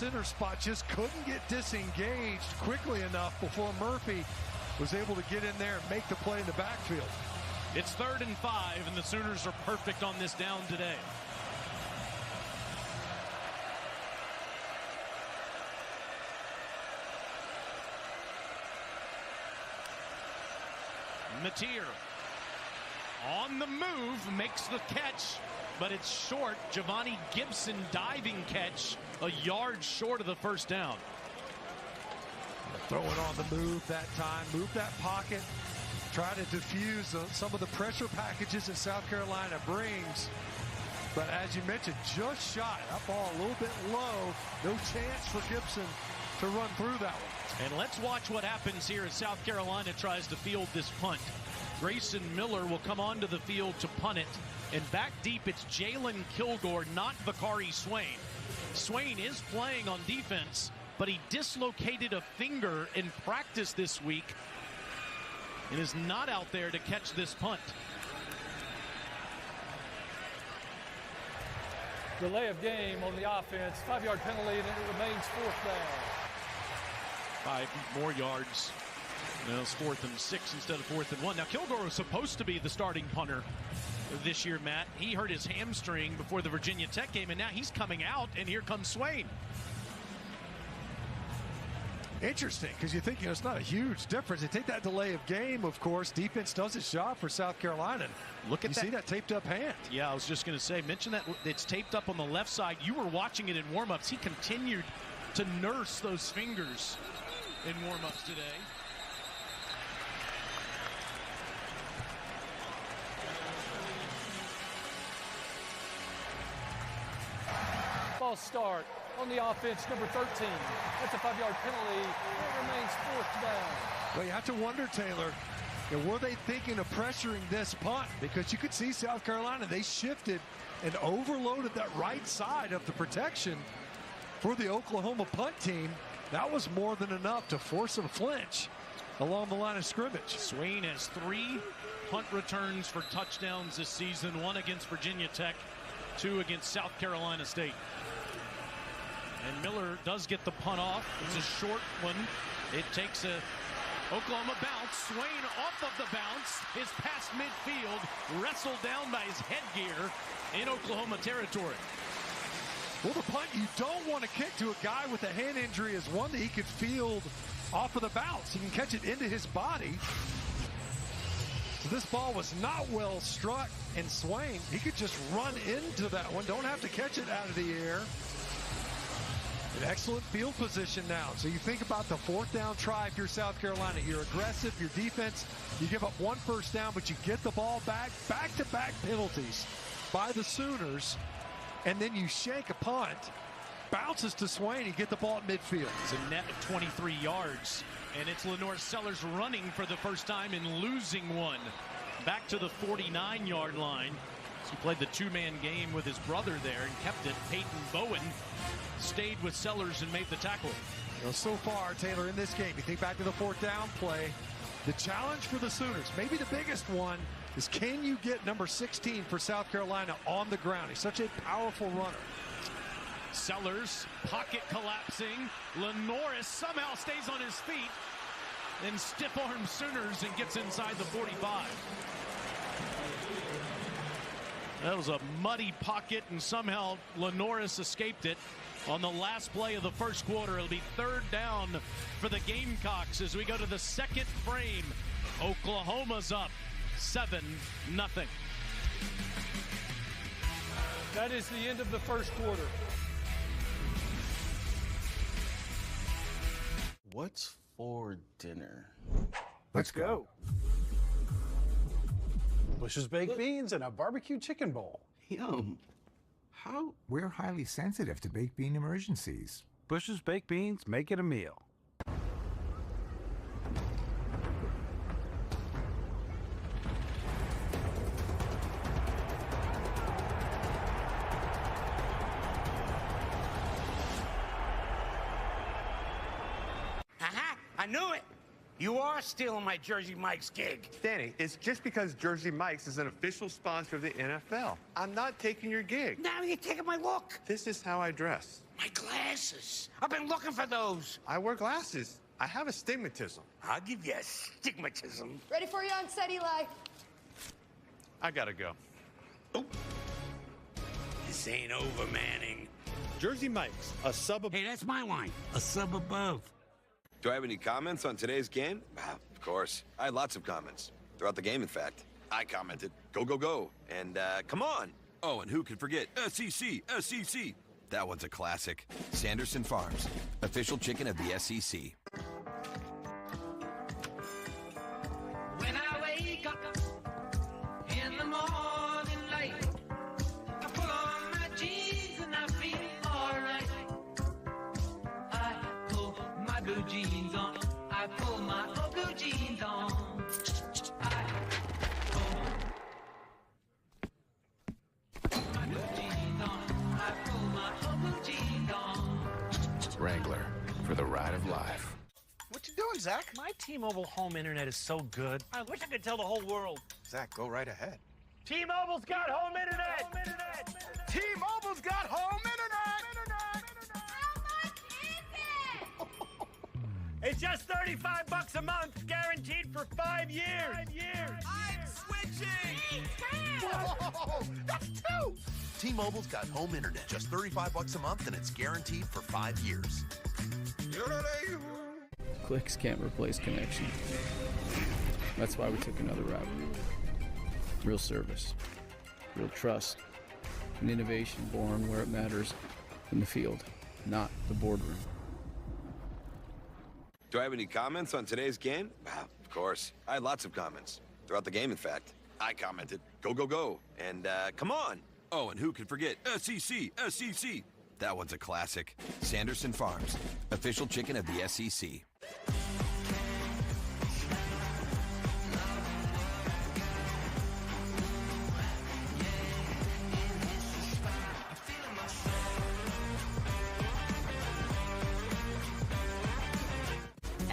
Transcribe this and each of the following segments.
center spot, just couldn't get disengaged quickly enough before Murphy was able to get in there and make the play in the backfield. It's 3rd and 5, and the Sooners are perfect on this down today. Mateer on the move, makes the catch, but it's short. Giovanni Gibson diving catch, a yard short of the first down. Throwing on the move that time, move that pocket, try to diffuse some of the pressure packages that South Carolina brings. But as you mentioned, just shy. That ball a little bit low. No chance for Gibson to run through that one. And let's watch what happens here as South Carolina tries to field this punt. Grayson Miller will come onto the field to punt it. And back deep, it's Jalen Kilgore, not Vakari Swain. Swain is playing on defense, but he dislocated a finger in practice this week and is not out there to catch this punt. Delay of game on the offense, 5-yard penalty, and it remains 4th down. 5 more yards. Now it's 4th and 6 instead of 4th and 1. Now Kilgore was supposed to be the starting punter this year, Matt. He hurt his hamstring before the Virginia Tech game, and now he's coming out, and here comes Swain. Interesting, because you think, it's not a huge difference. They take that delay of game, of course. Defense does its job for South Carolina. Look at you that. See that taped up hand. Yeah, I was just going to say, mention that it's taped up on the left side. You were watching it in warm-ups. He continued to nurse those fingers in warm-ups today. False start on the offense, number 13. That's a 5-yard penalty. It remains 4th down. Well, you have to wonder, Taylor, were they thinking of pressuring this punt? Because you could see South Carolina, they shifted and overloaded that right side of the protection for the Oklahoma punt team. That was more than enough to force a flinch along the line of scrimmage. Swain has 3 punt returns for touchdowns this season, 1 against Virginia Tech, 2 against South Carolina State. And Miller does get the punt off. It's a short one. It takes a Oklahoma bounce. Swain off of the bounce is past midfield, wrestled down by his headgear in Oklahoma territory. Well, the punt you don't want to kick to a guy with a hand injury is one that he could field off of the bounce. He can catch it into his body. So this ball was not well struck, and Swain, he could just run into that one. Don't have to catch it out of the air. An excellent field position now. So you think about the 4th down try if you're South Carolina. You're aggressive, your defense, you give up 1 first down, but you get the ball back. Back-to-back penalties by the Sooners. And then you shank a punt, bounces to Swain, you get the ball at midfield. It's a net of 23 yards, and it's Lenore Sellers running for the first time and losing one. Back to the 49-yard line. He played the 2-man game with his brother there and kept it. Peyton Bowen stayed with Sellers and made the tackle. Well, so far, Taylor, in this game, you think back to the 4th down play, the challenge for the Sooners, maybe the biggest one, is can you get number 16 for South Carolina on the ground? He's such a powerful runner. Sellers, pocket collapsing. Lenoris somehow stays on his feet. Then stiff arm Sooners and gets inside the 45. That was a muddy pocket, and somehow Lenoris escaped it. On the last play of the first quarter, it'll be 3rd down for the Gamecocks as we go to the 2nd frame. Oklahoma's up 7-0. That is the end of the first quarter. What's for dinner? Let's go. Bush's baked beans and a barbecue chicken bowl. Yum. How? We're highly sensitive to baked bean emergencies. Bush's baked beans, make it a meal. Aha! I knew it! You are stealing my Jersey Mike's gig. Danny, it's just because Jersey Mike's is an official sponsor of the NFL. I'm not taking your gig. Now you're taking my look. This is how I dress. My glasses. I've been looking for those. I wear glasses. I have astigmatism. I'll give you astigmatism. Ready for you on set, Eli. I gotta go. Oh. This ain't over, Manning. Jersey Mike's, a sub. Hey, that's my line. A sub above. Do I have any comments on today's game? Of course. I had lots of comments. Throughout the game, in fact. I commented, go, go, go. And, come on. Oh, and who could forget? SEC, SEC. That one's a classic. Sanderson Farms, official chicken of the SEC. When I wake up in the morning light, I put on my jeans and I feel alright. I pull my blue jeans on. I pull my blue jeans on. I pull my blue jeans on. I pull my blue jeans on. Wrangler, for the ride of life. What you doing, Zach? My T-Mobile home internet is so good. I wish I could tell the whole world. Zach, go right ahead. T-Mobile's got home internet! T-Mobile's got home internet! How much is it? It's just $35 a month, guaranteed for 5 years. 5 years. I'm switching! Whoa, that's 2! T-Mobile's got home internet. Just $35 a month, and it's guaranteed for 5 years. Clicks can't replace connection. That's why we took another route. Real service, real trust, and innovation born where it matters, in the field, not the boardroom. Do I have any comments on today's game? Of course. I had lots of comments. Throughout the game, in fact. I commented, go, go, go. And, come on. Oh, and who could forget? SEC, SEC. That one's a classic. Sanderson Farms, official chicken of the SEC.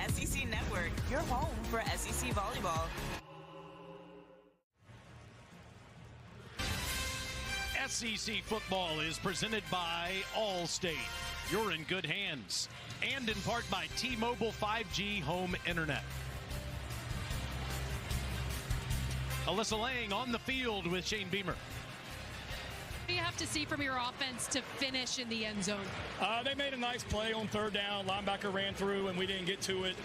SEC Network, your home for SEC volleyball. SEC football is presented by Allstate. You're in good hands. And in part by T-Mobile 5G home internet. Alyssa Lang on the field with Shane Beamer. What do you have to see from your offense to finish in the end zone? They made a nice play on third down. Linebacker ran through, and we didn't get to it.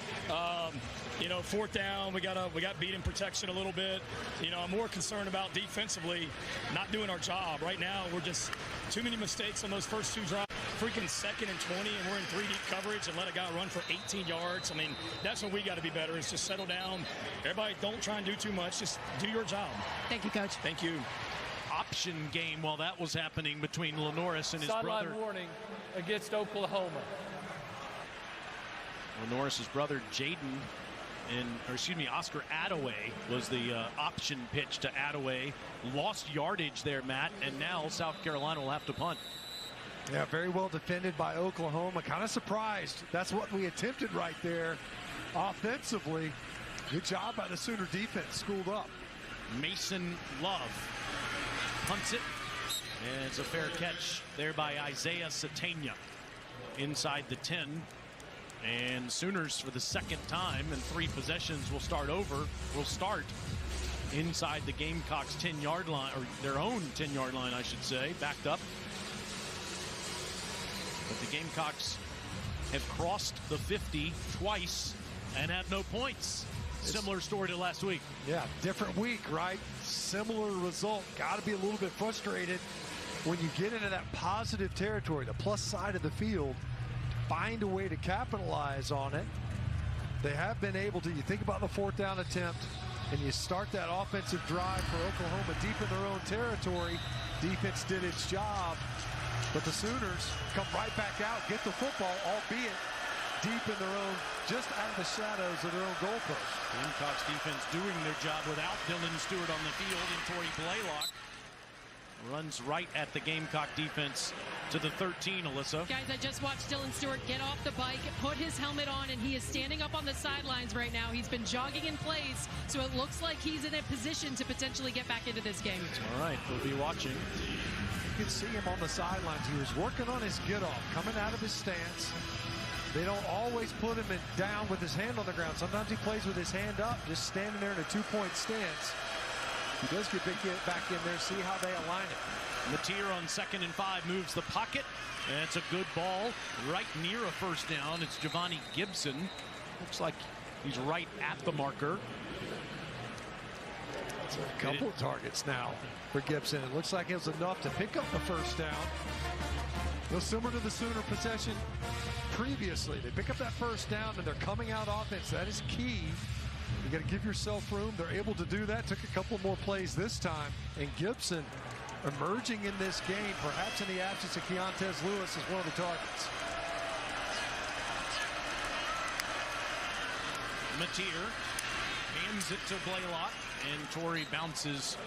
Fourth down, we got beat in protection a little bit. I'm more concerned about defensively not doing our job. Right now, we're just too many mistakes on those first 2 drives. Freaking 2nd and 20, and we're in 3 deep coverage and let a guy run for 18 yards. I mean, that's what we got to be better is just settle down. Everybody don't try and do too much. Just do your job. Thank you, Coach. Thank you. Option game while that was happening between Lenoris and his brother. Sideline warning against Oklahoma. Lenoris' brother Jaden, Oscar Attaway was the option pitch to Attaway. Lost yardage there, Matt, and now South Carolina will have to punt. Yeah, very well defended by Oklahoma. Kind of surprised. That's what we attempted right there offensively. Good job by the Sooner defense, schooled up. Mason Love punts it, and it's a fair catch there by Isaiah Satania inside the 10. And Sooners, for the second time in 3 possessions, will start inside the Gamecocks 10-yard line, or their own 10-yard line, I should say, backed up. But the Gamecocks have crossed the 50 twice and have no points. Similar story to last week. Yeah, different week, right? Similar result. Got to be a little bit frustrated when you get into that positive territory, the plus side of the field, find a way to capitalize on it. They have been able to. You think about the 4th down attempt, and you start that offensive drive for Oklahoma deep in their own territory. Defense did its job, but the Sooners come right back out, get the football, albeit deep in their own, just out of the shadows of their own goalpost. Gamecocks defense doing their job without Dylan Stewart on the field, and Torrey Blaylock runs right at the Gamecock defense to the 13, Alyssa. Guys, I just watched Dylan Stewart get off the bike, put his helmet on, and he is standing up on the sidelines right now. He's been jogging in place, so it looks like he's in a position to potentially get back into this game. All right, we'll be watching. could see him on the sidelines. He was working on his get-off, coming out of his stance. They don't always put him down with his hand on the ground. Sometimes he plays with his hand up, just standing there in a two-point stance. He does get back in there, see how they align it. Mateer on 2nd and 5 moves the pocket. And it's a good ball right near a first down. It's Giovanni Gibson. Looks like he's right at the marker. It's a couple of targets now for Gibson. It looks like it was enough to pick up the first down. Well, similar to the Sooner possession previously. They pick up that first down and they're coming out offense. That is key. You got to give yourself room. They're able to do that. Took a couple more plays this time. And Gibson emerging in this game, perhaps in the absence of Keontez Lewis, is one of the targets. Mateer hands it to Blaylock, and Torrey bounces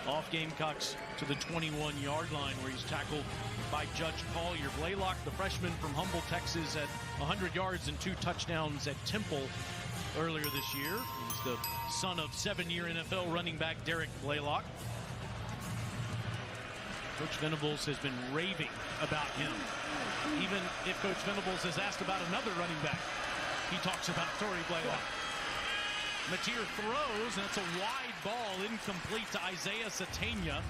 off Gamecocks to the 21-yard line where he's tackled by Judge Collier. Blaylock, the freshman from Humble, Texas, had 100 yards and 2 touchdowns at Temple earlier this year. He's the son of 7-year NFL running back Derek Blaylock. Coach Venables has been raving about him. Even if Coach Venables has asked about another running back, he talks about Torrey Blaylock. Mateer throws, and it's a wide ball, incomplete to Isaiah Satania.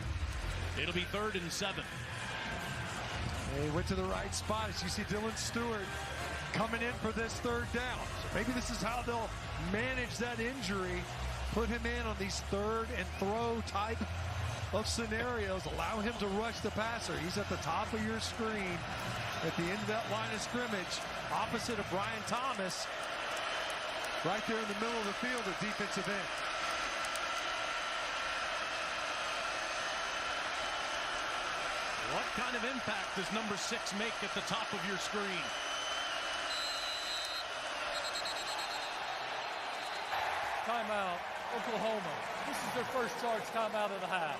It'll be 3rd and 7. He went to the right spot. As you see Dylan Stewart coming in for this 3rd down. So maybe this is how they'll manage that injury. Put him in on these 3rd and throw type of scenarios. Allow him to rush the passer. He's at the top of your screen at the end of that line of scrimmage, opposite of Brian Thomas, right there in the middle of the field at defensive end. What kind of impact does number 6 make at the top of your screen? Timeout, Oklahoma. This is their first charge timeout of the half.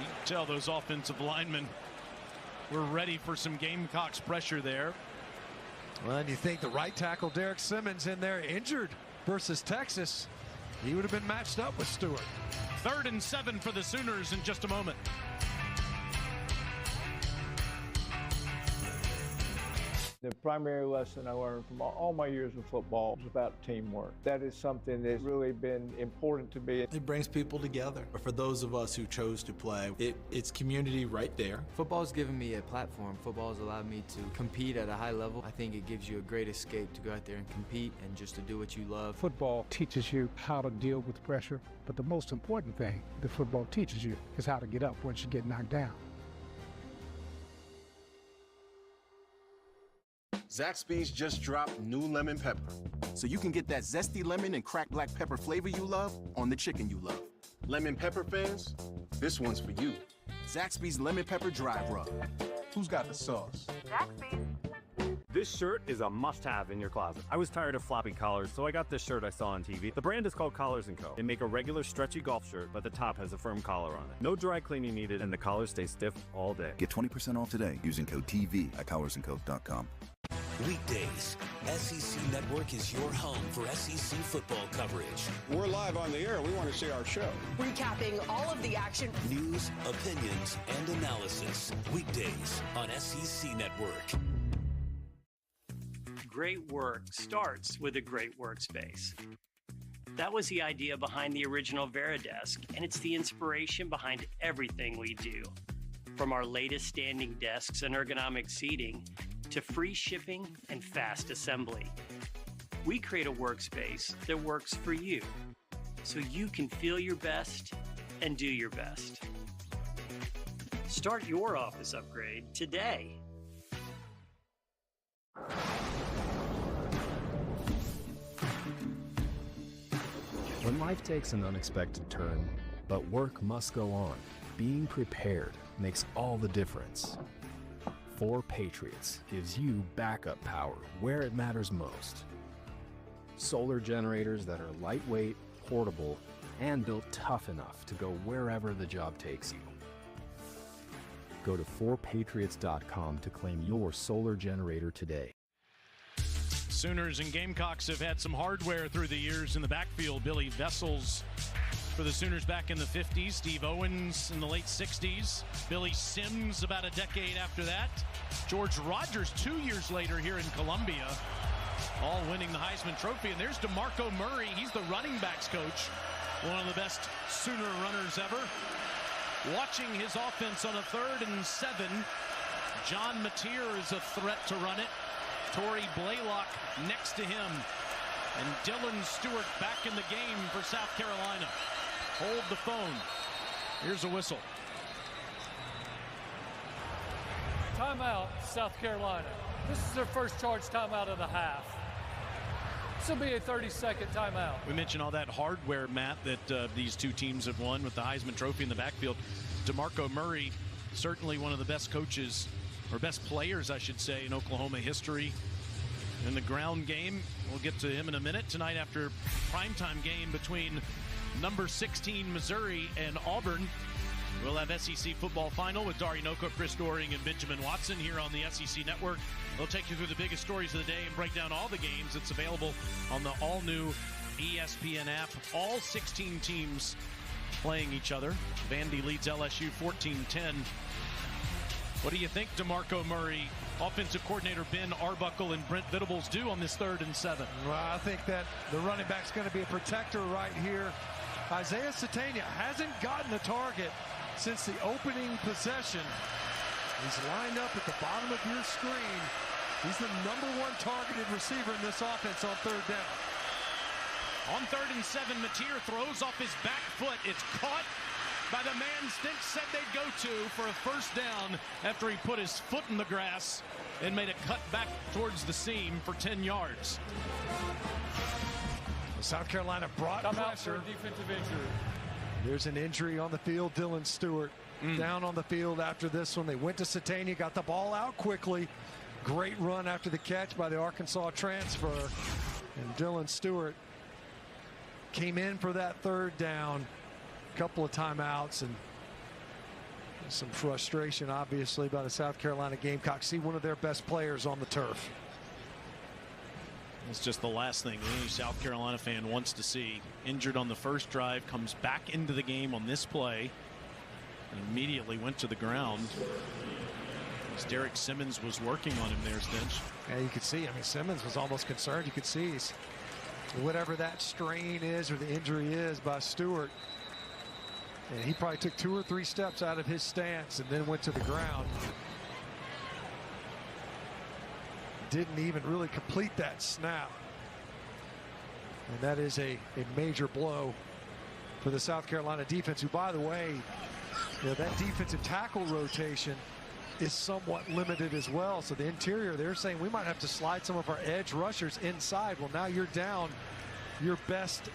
You can tell those offensive linemen were ready for some Gamecocks pressure there. Well, and you think the right tackle, Derek Simmons, in there injured versus Texas. He would have been matched up with Stewart. 3rd and 7 for the Sooners in just a moment. The primary lesson I learned from all my years of football was about teamwork. That is something that's really been important to me. It brings people together. For those of us who chose to play, it's community right there. Football's given me a platform. Football's allowed me to compete at a high level. I think it gives you a great escape to go out there and compete and just to do what you love. Football teaches you how to deal with pressure, but the most important thing that football teaches you is how to get up once you get knocked down. Zaxby's just dropped new lemon pepper, so you can get that zesty lemon and cracked black pepper flavor you love on the chicken you love. Lemon pepper fans, this one's for you. Zaxby's Lemon Pepper Dry Rub. Who's got the sauce? Zaxby's. This shirt is a must-have in your closet. I was tired of floppy collars, so I got this shirt I saw on TV. The brand is called Collars & Co. They make a regular stretchy golf shirt, but the top has a firm collar on it. No dry cleaning needed, and the collars stay stiff all day. Get 20% off today using code TV at collarsandco.com. Weekdays, SEC Network is your home for SEC football coverage. We're live on the air. We want to see our show. Recapping all of the action. News, opinions, and analysis. Weekdays on SEC Network. Great work starts with a great workspace. That was the idea behind the original Veridesk, and it's the inspiration behind everything we do. From our latest standing desks and ergonomic seating to free shipping and fast assembly. We create a workspace that works for you, so you can feel your best and do your best. Start your office upgrade today. When life takes an unexpected turn, but work must go on, being prepared makes all the difference. 4 Patriots gives you backup power where it matters most. Solar generators that are lightweight, portable, and built tough enough to go wherever the job takes you. Go to 4patriots.com to claim your solar generator today. Sooners and Gamecocks have had some hardware through the years in the backfield. Billy Vessels for the Sooners back in the 50s. Steve Owens in the late 60s. Billy Sims about a decade after that. George Rogers 2 years later here in Columbia, all winning the Heisman Trophy. And there's DeMarco Murray. He's the running backs coach, one of the best Sooner runners ever. Watching his offense on a 3rd and 7. John Mateer is a threat to run it. Torrey Blaylock next to him. And Dylan Stewart back in the game for South Carolina. Hold the phone. Here's a whistle. Timeout, South Carolina. This is their first charge timeout of the half. This will be a 30-second timeout. We mentioned all that hardware, Matt, that these two teams have won with the Heisman Trophy in the backfield. DeMarco Murray, certainly one of the best coaches, or best players, I should say, in Oklahoma history. In the ground game, we'll get to him in a minute. Tonight after primetime game between number 16 Missouri and Auburn, we'll have SEC football final with Dari Noko, Chris Doring, and Benjamin Watson here on the SEC Network. They'll take you through the biggest stories of the day and break down all the games. It's available on the all-new ESPN app. All 16 teams playing each other. Vandy leads LSU 14-10. What do you think DeMarco Murray, offensive coordinator Ben Arbuckle, and Brent Venables do on this 3rd and 7? Well, I think that the running back's going to be a protector right here. Isaiah Satania hasn't gotten a target since the opening possession. He's lined up at the bottom of your screen. He's the #1 targeted receiver in this offense on 3rd down. On 3rd and 7, Mateer throws off his back foot. It's caught by the man Stink said they'd go to for a 1st down after he put his foot in the grass and made a cut back towards the seam for 10 yards. South Carolina brought pressure. For a defensive injury. There's an injury on the field. Dylan Stewart down on the field after this one. They went to Satania, got the ball out quickly. Great run after the catch by the Arkansas transfer. And Dylan Stewart came in for that 3rd down. Couple of timeouts and some frustration, obviously, by the South Carolina Gamecocks. See one of their best players on the turf. It's just the last thing any South Carolina fan wants to see. Injured on the first drive, comes back into the game on this play, and immediately went to the ground. As Derek Simmons was working on him there, Stench. Yeah, you could see. I mean, Simmons was almost concerned. You could see he's, whatever that strain is or the injury is by Stewart. And he probably took 2 or 3 steps out of his stance and then went to the ground. Didn't even really complete that snap. And that is a major blow for the South Carolina defense, who, by the way, that defensive tackle rotation is somewhat limited as well. So the interior, they're saying we might have to slide some of our edge rushers inside. Well, now you're down your best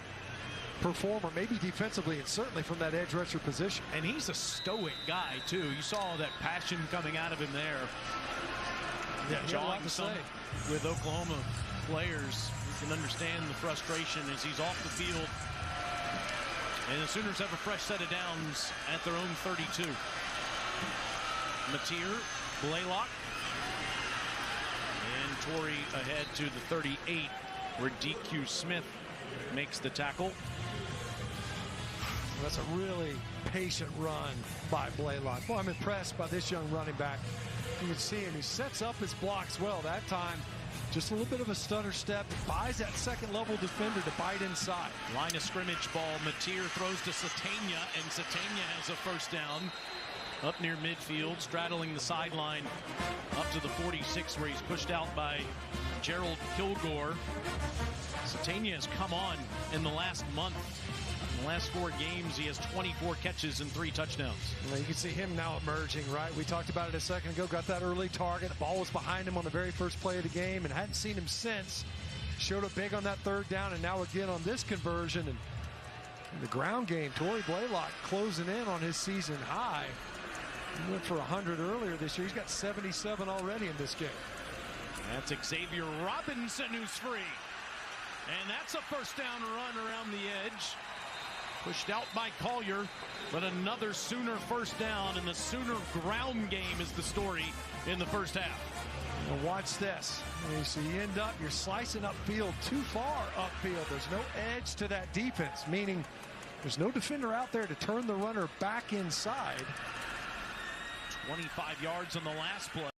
performer, maybe defensively, and certainly from that edge rusher position. And he's a stoic guy, too. You saw that passion coming out of him there. Yeah, jogging some with Oklahoma players. You can understand the frustration as he's off the field. And the Sooners have a fresh set of downs at their own 32. Mateer, Blaylock, and Torrey ahead to the 38, where DQ Smith makes the tackle. That's a really patient run by Blaylock. Well, I'm impressed by this young running back. You can see him. He sets up his blocks well. That time, just a little bit of a stutter step. Buys that second-level defender to bite inside. Line of scrimmage ball. Mateer throws to Satania, and Satania has a 1st down. Up near midfield, straddling the sideline up to the 46, where he's pushed out by Gerald Kilgore. Satania has come on in the last month. In the last 4 games, he has 24 catches and 3 touchdowns. Well, you can see him now emerging, right? We talked about it a second ago. Got that early target. The ball was behind him on the very first play of the game, and hadn't seen him since. Showed up big on that 3rd down, and now again on this conversion. And in the ground game, Torrey Blaylock closing in on his season high. He went for 100 earlier this year. He's got 77 already in this game. That's Xavier Robinson who's free. And that's a 1st down run around the edge. Pushed out by Collier, but another Sooner 1st down, and the Sooner ground game is the story in the first half. Now watch this. So you end up, you're slicing upfield too far upfield. There's no edge to that defense, meaning There's no defender out there to turn the runner back inside. 25 yards on the last play.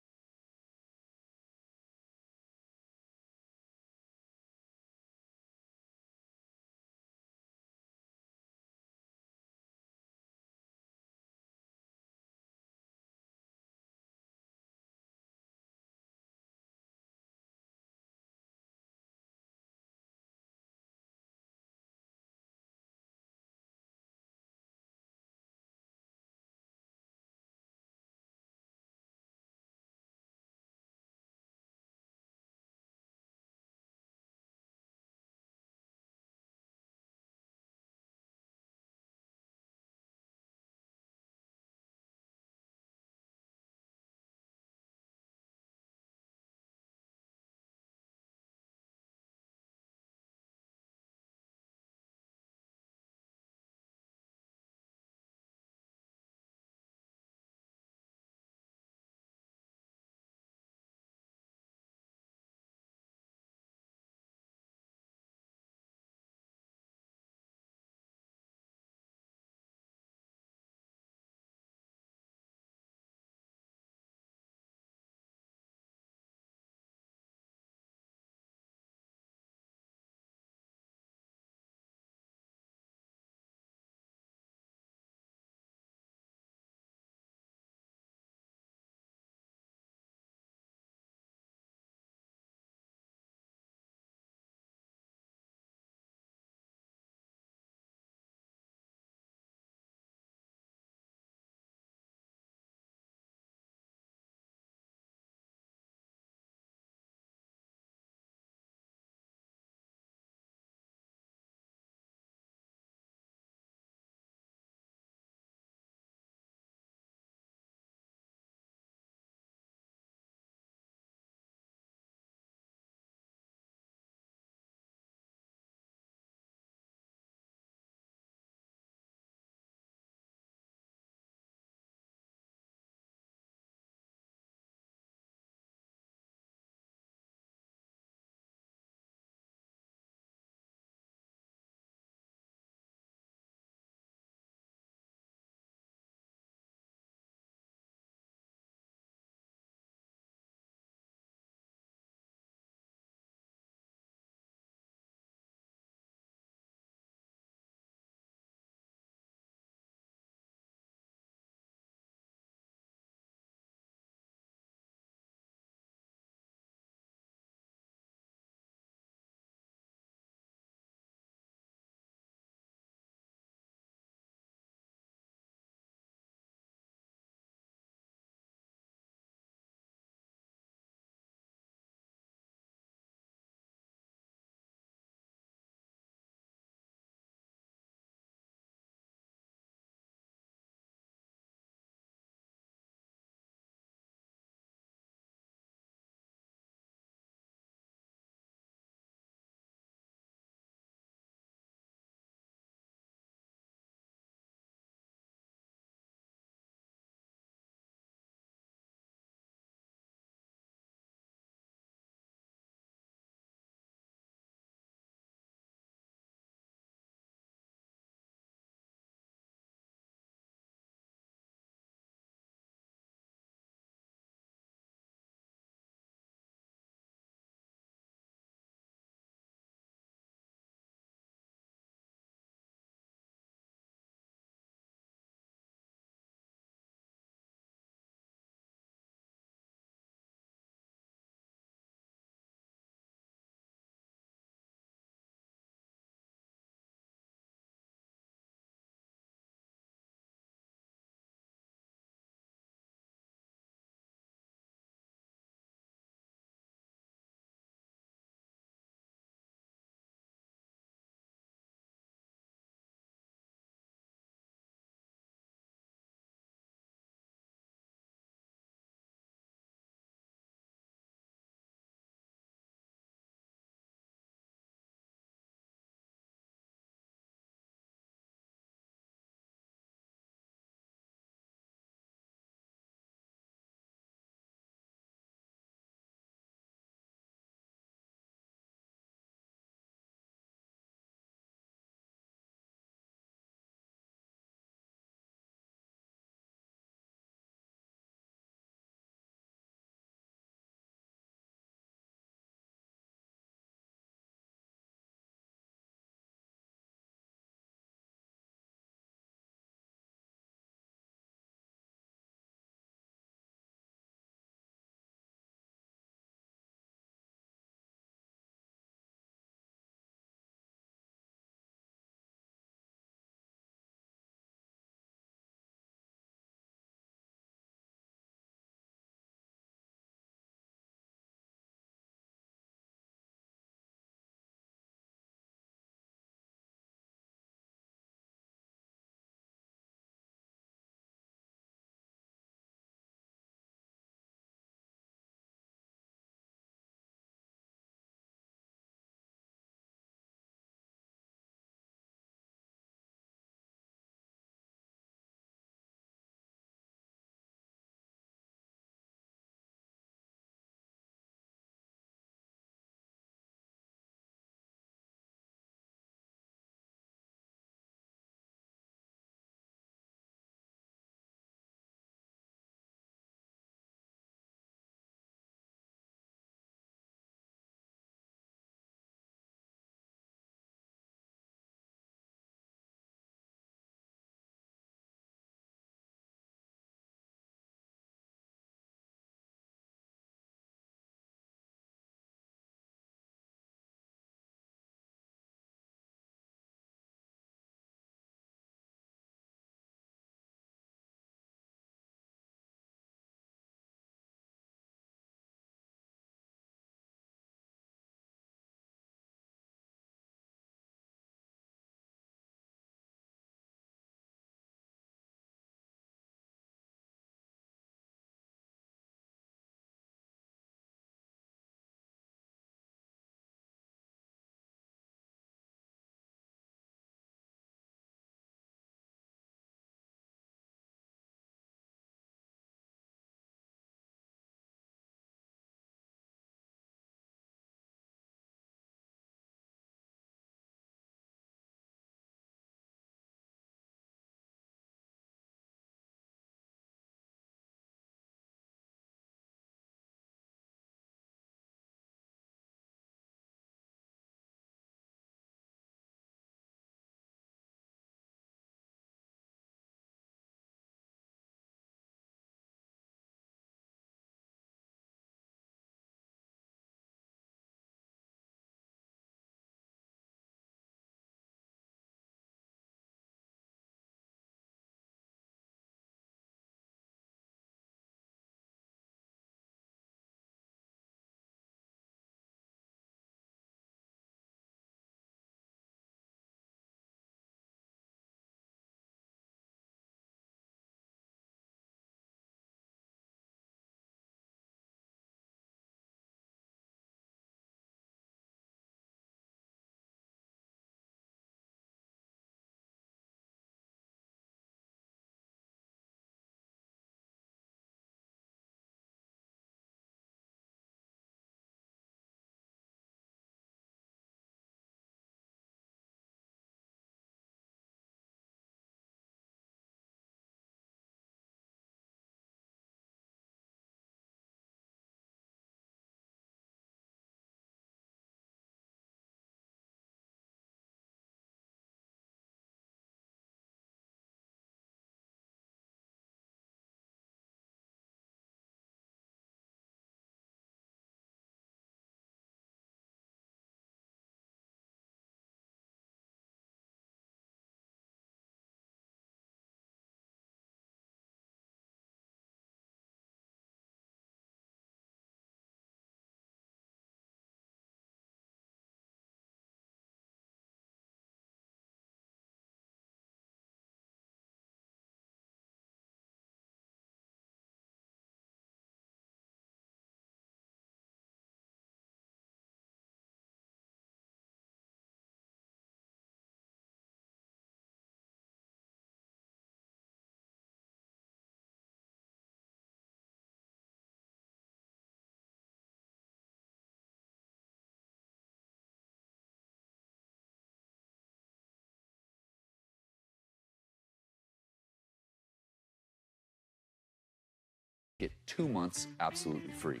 Get 2 months absolutely free.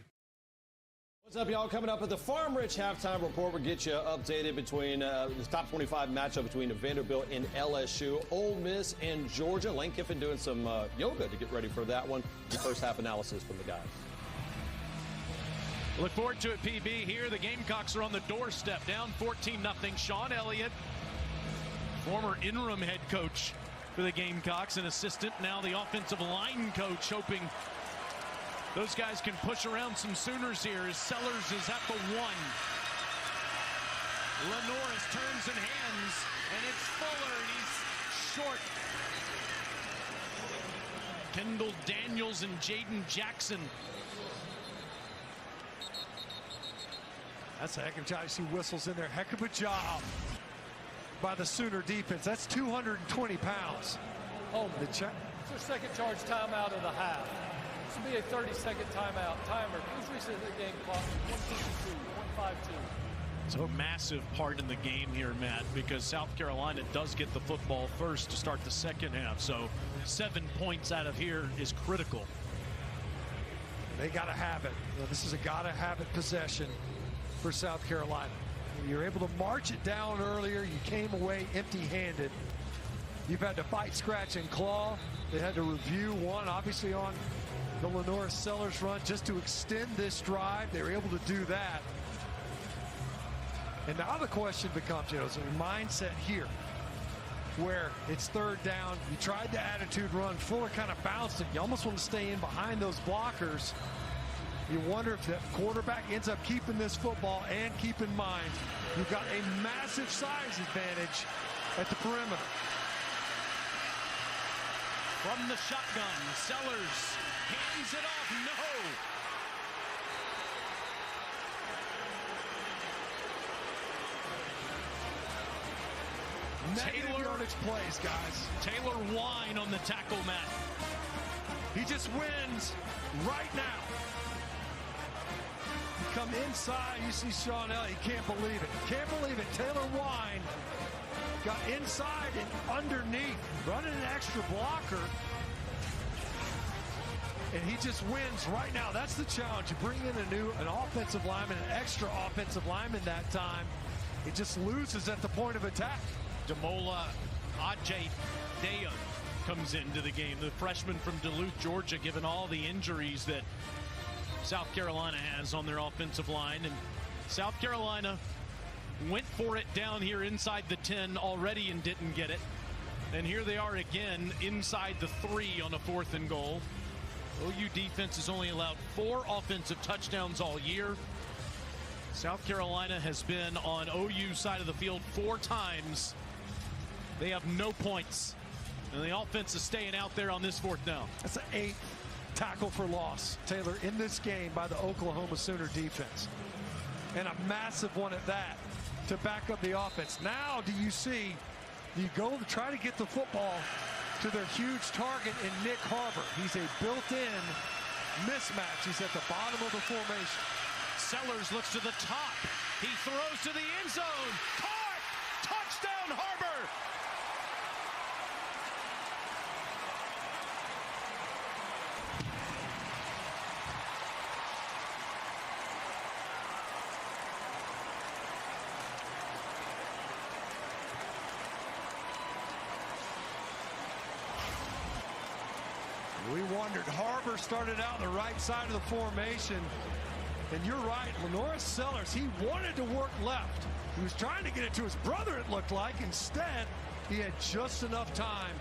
What's up, y'all? Coming up at the Farm Rich Halftime Report, we'll get you updated between the top 25 matchup between Vanderbilt and LSU, Ole Miss and Georgia. Lane Kiffin doing some yoga to get ready for that one. The first half analysis from the guys. Look forward to it, PB. Here, the Gamecocks are on the doorstep, down 14-0. Sean Elliott, former interim head coach for the Gamecocks, an assistant, now the offensive line coach, hoping those guys can push around some Sooners here as Sellers is at the 1. Lenoris turns and hands, and it's Fuller, and he's short. Kendall Daniels and Jaden Jackson. That's a heck of a job. You see whistles in there. Heck of a job by the Sooner defense. That's 220 pounds. Oh, it's their second charge timeout of the half. This will be a 30-second timeout. Timer. Please reset the game clock. 152, 152. It's a massive part in the game here, Matt, because South Carolina does get the football first to start the second half. So 7 points out of here is critical. They got to have it. You know, this is a got-to-have-it possession for South Carolina. You're able to march it down earlier. You came away empty-handed. You've had to fight, scratch, and claw. They had to review one, obviously, on the Lenoris Sellers run just to extend this drive. They were able to do that. And now the question becomes, you know, is a mindset here where it's third down. You tried the attitude run. Fuller kind of bounced it. You almost want to stay in behind those blockers. You wonder if the quarterback ends up keeping this football, and keep in mind, you've got a massive size advantage at the perimeter. From the shotgun, Sellers hands it off. No. Taylor yardage plays, guys. Taylor Wine on the tackle mat. He just wins right now. Come inside, you see Sean Elliott. You can't believe it. Can't believe it. Taylor Wine got inside and underneath, running an extra blocker. And he just wins right now. That's the challenge. You bring in an offensive lineman, an extra offensive lineman that time. He just loses at the point of attack. Demola Ajay-Dea comes into the game. The freshman from Duluth, Georgia, given all the injuries that South Carolina has on their offensive line. And South Carolina went for it down here inside the 10 already and didn't get it. And here they are again inside the 3 on a 4th and goal. OU defense has only allowed 4 offensive touchdowns all year. South Carolina has been on OU side of the field 4 times. They have no points. And the offense is staying out there on this 4th down. That's an 8th tackle for loss, Taylor, in this game by the Oklahoma Sooner defense. And a massive one at that to back up the offense. Now do you see, you go to try to get the football to their huge target in Nick Harbor. He's a built-in mismatch. He's at the bottom of the formation. Sellers looks to the top. He throws to the end zone. Caught! Touchdown, Harbor! We wondered. Harbor started out on the right side of the formation. And you're right, Lenoris Sellers, he wanted to work left. He was trying to get it to his brother, it looked like. Instead, he had just enough time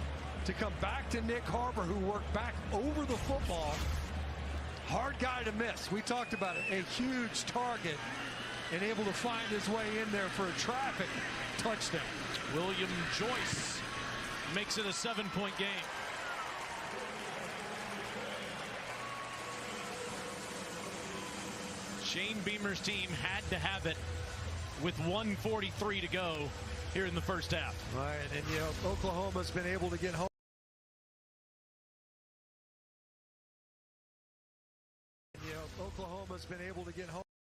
to come back to Nick Harbor, who worked back over the football. Hard guy to miss. We talked about it. A huge target and able to find his way in there for a traffic touchdown. William Joyce makes it a 7-point game. Shane Beamer's team had to have it with 1:43 to go here in the first half. Right, and you know, Oklahoma's been able to get home. Oklahoma's been able to get home.